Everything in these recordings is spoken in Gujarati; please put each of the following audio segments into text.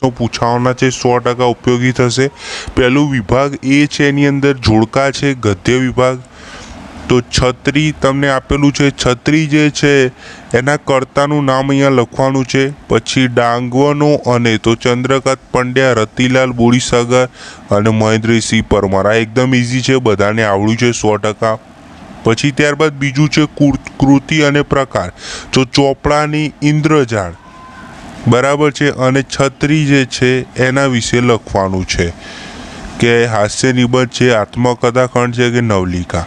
પ્રશ્નો પૂછાવાના છે, 100% ઉપયોગી થશે। પહેલું વિભાગ એ છે, એની અંદર જોડકા છે, ગદ્ય વિભાગ। તો છત્રી તમને આપેલું છે, છત્રી જે છે એના કર્તાનું નામ અહીંયા લખવાનું છે। પછી ડાંગવાનો અને તો ચંદ્રકાંત પંડ્યા, રતિલાલ બોરીસાગર અને મહેન્દ્રસિંહ પરમાર। આ એકદમ ઇઝી છે, બધાને આવડ્યું છે 100%। પછી ત્યારબાદ બીજું છે કૃતિ અને પ્રકાર। તો ચોપડાની ઇન્દ્રજાળ બરાબર છે, અને છત્રી જે છે એના વિશે લખવાનું છે કે હાસ્ય નિબંધ છે, આત્મકથા ખંડ છે કે નવલિકા।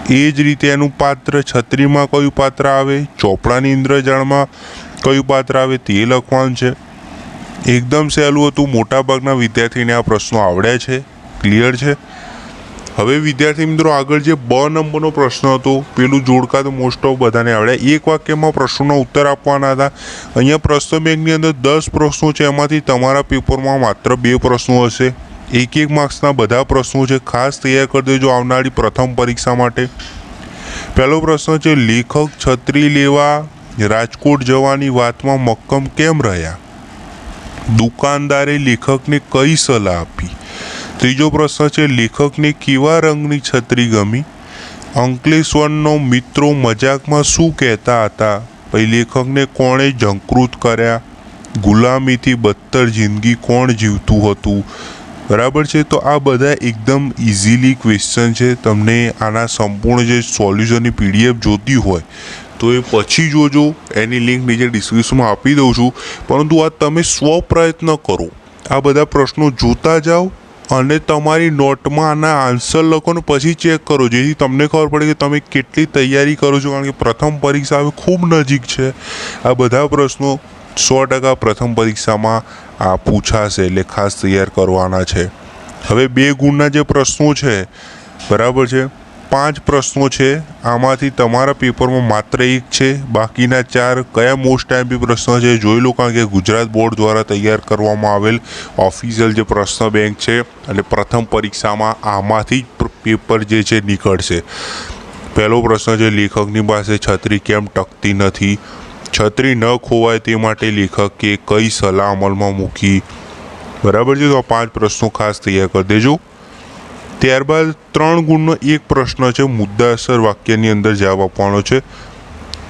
એ જ રીતે એનું પાત્ર, છત્રીમાં કયું પાત્ર આવે, ચોપડાની ઇન્દ્રજાળમાં કયું પાત્ર આવે તે લખવાનું છે। એકદમ સહેલું હતું, મોટાભાગના વિદ્યાર્થીને આ પ્રશ્નો આવડ્યા છે, ક્લિયર છે। હવે વિદ્યાર્થી મિત્રો આગળ જે બ નંબરનો પ્રશ્ન હતો, પેલું જોડકા તો મોસ્ટ ઓફ બધાને આવડ્યા। એક વાક્યમાં પ્રશ્નોના ઉત્તર આપવાના હતા। અહીંયા પ્રશ્ન બેંકની અંદર 10 પ્રશ્નો છે, એમાંથી તમારા પેપરમાં માત્ર 2 પ્રશ્નો હશે। 1 માર્ક્સના બધા પ્રશ્નો છે, ખાસ તૈયાર કરી દેજો આવનારી પ્રથમ પરીક્ષા માટે। પહેલો પ્રશ્ન છે, લેખક છત્રી લેવા રાજકોટ જવાની વાતમાં મક્કમ કેમ રહ્યા? દુકાનદારે લેખકને કઈ સલાહ આપી? ત્રીજો પ્રશ્ન છે, લેખકને કેવા રંગની છત્રી ગમી? અંકલેશ્વરનો મિત્રો મજાકમાં શું કહેતા હતા? પછી લેખકને કોણે ઝંકૃત કર્યા? ગુલામીથી બદતર જિંદગી કોણ જીવતું હતું? બરાબર છે। તો આ બધા એકદમ ઇઝીલી ક્વેશ્ચન છે। તમને આના સંપૂર્ણ જે સોલ્યુશનની PDF જોતી હોય તો એ પછી જોજો, એની લિંક નીચે ડિસ્ક્રિપ્શનમાં આપી દઉં છું। પરંતુ આ તમે સ્વપ્રયત્ન કરો, આ બધા પ્રશ્નો જોતા જાઓ અને તમારી નોટમાં આના આન્સર લખો ને પછી ચેક કરો, જેથી તમને ખબર પડે કે તમે કેટલી તૈયારી કરો છો। કારણ કે પ્રથમ પરીક્ષા હવે ખૂબ નજીક છે। આ બધા પ્રશ્નો 100% પ્રથમ પરીક્ષામાં આ પૂછાશે, એટલે ખાસ તૈયાર કરવાના છે। હવે 2 ગુણના જે પ્રશ્નો છે, બરાબર છે, 5 પ્રશ્નો છે, આમાંથી તમારા પેપરમાં માત્ર 1 છે, બાકીના 4 કયા મોસ્ટ ટાઈમથી પ્રશ્ન છે જોઈ લો। કારણ કે ગુજરાત બોર્ડ દ્વારા તૈયાર કરવામાં આવેલ ઓફિશિયલ જે પ્રશ્ન બેંક છે, અને પ્રથમ પરીક્ષામાં આમાંથી જ પેપર જે છે નીકળશે। પહેલો પ્રશ્ન છે, લેખકની પાસે છત્રી કેમ ટકતી નથી? છત્રી ન ખોવાય તે માટે લેખકે કઈ સલાહ અમલમાં મૂકી? બરાબર છે। તો આ 5 પ્રશ્નો ખાસ તૈયાર કરી દેજો। ત્યારબાદ 3 ગુણનો એક પ્રશ્ન છે, મુદ્દાસર વાક્યની અંદર જવાબ આપવાનો છે।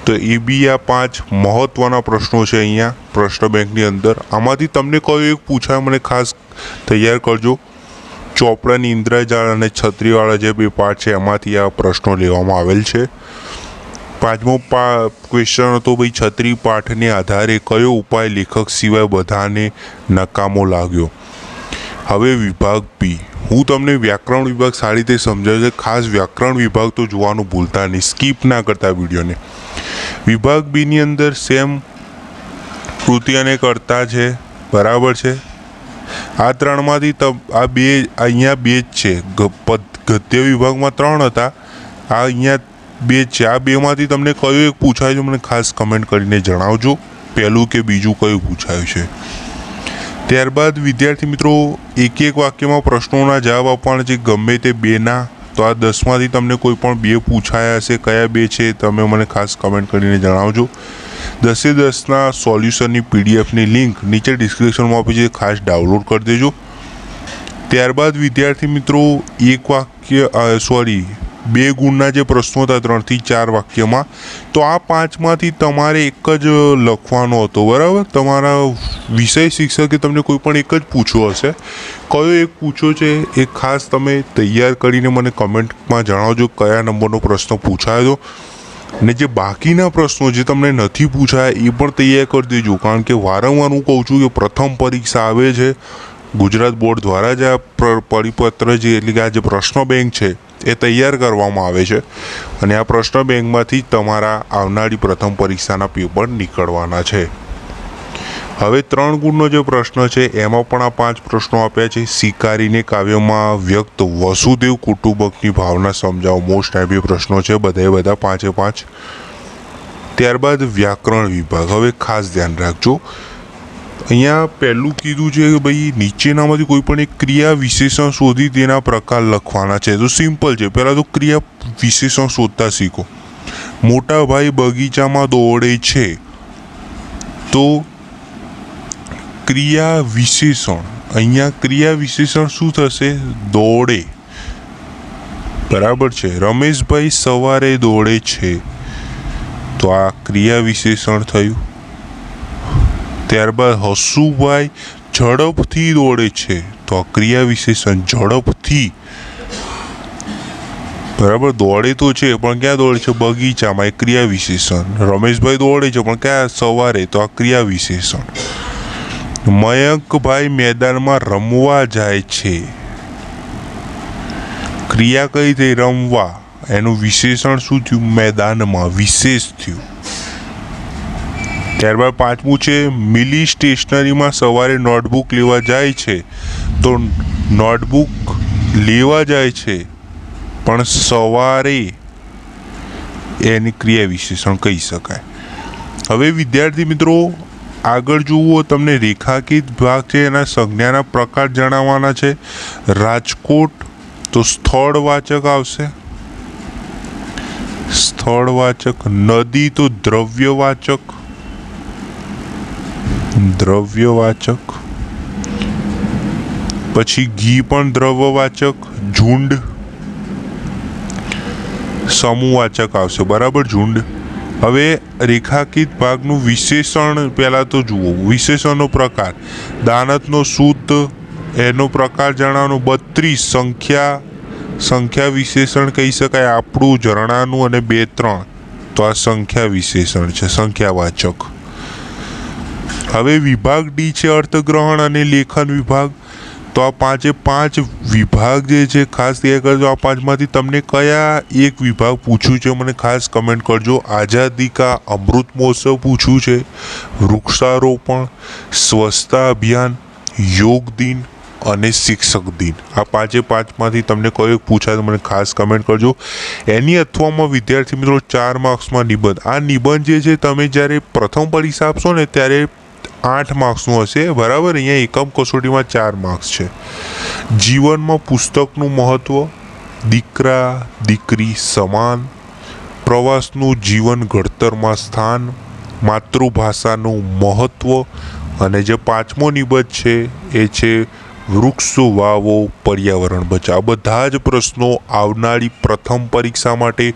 તો એ બી આ 5 મહત્વના પ્રશ્નો છે અહીંયા પ્રશ્ન બેંકની અંદર। આમાંથી તમને કયો એક પૂછાય મને ખાસ તૈયાર કરજો। ચોપડાની ઇન્દ્રજાળ અને છત્રીવાળા જે 2 પાઠ છે એમાંથી આ પ્રશ્નો લેવામાં આવેલ છે। 5મો ક્વેશ્ચન હતો ભાઈ, છત્રી પાઠને આધારે કયો ઉપાય લેખક સિવાય બધાને નકામો લાગ્યો? હવે વિભાગ બી, હું તમને વ્યાકરણ વિભાગ સારી રીતે સમજાવ્યો છે, ખાસ વ્યાકરણ વિભાગ તો જોવાનું ભૂલતા નહીં, સ્કીપ ના કરતા વિડીયોને। વિભાગ બીની અંદર સેમ કૃતિ અને કર્તા છે, બરાબર છે। આ 3માંથી આ 2 અહીંયા 2 જ છે। ગદ્ય વિભાગમાં 3 હતા, આ અહીંયા 2 છે। આ 2માંથી તમને કયું એક પૂછાયું છે મને ખાસ કમેન્ટ કરીને જણાવજો, પહેલું કે બીજું કયું પૂછાયું છે। ત્યારબાદ વિદ્યાર્થી મિત્રો 1 વાક્યમાં પ્રશ્નોના જવાબ આપવાના છે, ગમે તે 2ના। તો આ 10માંથી તમને કોઈ પણ 2 પૂછાયા હશે, કયા 2 છે તમે મને ખાસ કમેન્ટ કરીને જણાવજો। 10/10ના સોલ્યુશનની PDFની લિંક નીચે ડિસ્ક્રિપ્શનમાં આપી છે, ખાસ ડાઉનલોડ કરી દેજો। ત્યારબાદ વિદ્યાર્થી મિત્રો 2 ગુણના જે પ્રશ્નો હતા 3 થી 4 વાક્યમાં, તો આ 5માંથી તમારે એક જ લખવાનો હતો, બરાબર। તમારા વિષય શિક્ષકે તમને કોઈ પણ એક જ પૂછ્યો હશે, કયો એક પૂછ્યો છે એ ખાસ તમે તૈયાર કરીને મને કમેન્ટમાં જણાવજો કયા નંબરનો પ્રશ્ન પૂછાયો હતો। અને જે બાકીના પ્રશ્નો જે તમને નથી પૂછાયા એ પણ તૈયાર કરી દેજો। કારણ કે વારંવાર હું કહું છું કે પ્રથમ પરીક્ષા આવે છે, ગુજરાત બોર્ડ દ્વારા જ આ પરિપત્ર જે એટલે કે આ જે પ્રશ્ન બેંક છે એ તૈયાર કરવામાં આવે છે, અને આ પ્રશ્ન બેંકમાંથી તમારા આવનારી પ્રથમ પરીક્ષાના પેપર નીકળવાના છે। હવે 3 ગુણનો જે પ્રશ્ન છે એમાં પણ આ 5 પ્રશ્નો આપ્યા છે। શિકારીને કાવ્યમાં વ્યક્ત વસુદેવ કુટુંબકની ભાવના સમજાવો, મોસ્ટ ટાઈમ પ્રશ્નો છે બધા 5/5। ત્યારબાદ વ્યાકરણ વિભાગ, હવે ખાસ ધ્યાન રાખજો, અહીંયા પહેલું કીધું છે કે ભાઈ નીચેનામાંથી કોઈ પણ એક ક્રિયા વિશેષણ શોધી તેના પ્રકાર લખવાના છે। તો સિમ્પલ છે, પહેલાં તો ક્રિયા વિશેષણ શોધતા શીખો। મોટા ભાઈ બગીચામાં દોડે છે, તો ક્રિયા વિશેષણ, અહીંયા ક્રિયા વિશેષણ શું થશે? દોડે. બરાબર છે. રમેશભાઈ સવારે દોડે છે, તો આ ક્રિયા વિશેષણ થયું. ત્યારબાદ હસુભાઈ ઝડપથી દોડે છે, તો આ ક્રિયા વિશેષણ ઝડપથી. બરાબર, દોડે તો છે પણ ક્યાં દોડે છે? બગીચામાં, એ ક્રિયા વિશેષણ. રમેશભાઈ દોડે છે પણ ક્યાં? સવારે, તો આ ક્રિયા વિશેષણ. મયંકભાઈ મેદાનમાં રમવા જાય છે, ક્રિયા કઈ થઈ? રમવા. એનું વિશેષણ શું થયું? મેદાનમાં, વિશેષ થયું. ત્યારબાદ પાંચમું છે મિલી સ્ટેશનરીમાં સવારે નોટબુક લેવા જાય છે, તો નોટબુક લેવા જાય છે પણ સવારે, એની ક્રિયા વિશેષણ કહી શકાય. હવે વિદ્યાર્થી મિત્રો આગળ જુઓ, તમને રેખાકિત ભાગ છે એના સંજ્ઞાના પ્રકાર જણાવવાના છે. રાજકોટ, તો સ્થળવાચક આવશે, સ્થળવાચક. નદી, તો દ્રવ્યવાચક, દ્રવ્યવાચક. પછી ઘી પણ દ્રવ્યવાચક. ઝુંડ સમૂહવાચક આવશે. બરાબર, ઝુંડ. હવે રેખાકિત ભાગનું વિશેષણ પહેલાં તો જુઓ. વિશેષણનો પ્રકાર, દાનતનો શુદ્ધ, એનો પ્રકાર જણાવવાનો. 32 સંખ્યા, સંખ્યા વિશેષણ કહી શકાય આપણું ઝરણાનું. અને 2 3, તો આ સંખ્યા વિશેષણ છે, સંખ્યાવાચક. હવે વિભાગ ડી છે અર્થગ્રહણ અને લેખન વિભાગ. તો આ 5 વિભાગ જે છે ખાસ તૈયાર કરજો. આ 5માંથી તમને કયા એક વિભાગ પૂછ્યું છે મને ખાસ કમેન્ટ કરજો. આઝાદી કા અમૃત મહોત્સવ પૂછ્યું છે, વૃક્ષારોપણ, સ્વચ્છતા અભિયાન, યોગ દિન અને શિક્ષક દિન. આ 5માંથી તમને કયો એક પૂછાય તો મને ખાસ કમેન્ટ કરજો. એની અથવામાં વિદ્યાર્થી મિત્રો 4 માર્ક્સમાં નિબંધ. આ નિબંધ જે છે તમે જ્યારે પ્રથમ પરીક્ષા આપશો ને ત્યારે 8 માર્ક્સનું હશે. બરાબર, અહીંયા એકમ કસોટીમાં 4 માર્ક્સ છે. જીવનમાં પુસ્તકનું મહત્વ, દીકરા દીકરી સમાન, પ્રવાસનું જીવન ઘડતરમાં સ્થાન, માતૃભાષાનું મહત્વ, અને જે 5મો નિબંધ છે એ છે વૃક્ષો વાવો, પર્યાવરણ બચાવો. બધા જ પ્રશ્નો આવનારી પ્રથમ પરીક્ષા માટે,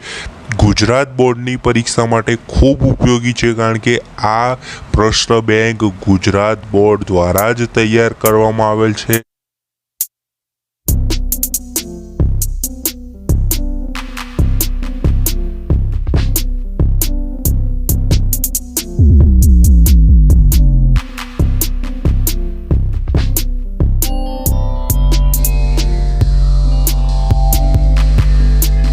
ગુજરાત બોર્ડની પરીક્ષા માટે ખૂબ ઉપયોગી છે, કારણ કે આ પ્રશ્ન બેંક ગુજરાત બોર્ડ દ્વારા જ તૈયાર કરવામાં આવેલ છે.